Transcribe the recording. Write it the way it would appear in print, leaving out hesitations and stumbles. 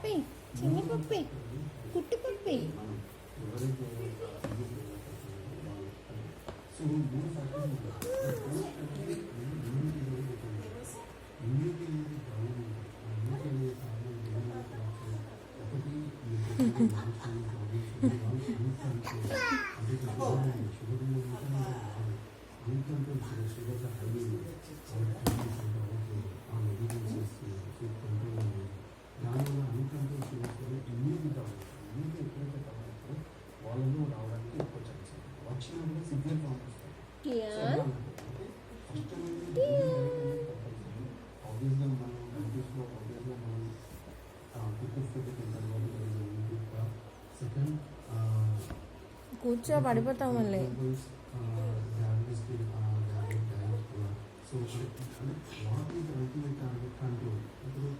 పప్పి, చిన్న పప్పి, కుట్టి పప్పి. వాళ్ళను రావడానికి ఎక్కువ ఛాన్స్ వచ్చినప్పుడు సిగ్నల్ పంపిస్తారు. ఆబ్వియస్గా మనం కంట్రీస్లో మనం సెకండ్ కూర్చో పడిపోతాం మళ్ళీ. So what is ultimate control. ఇప్పుడు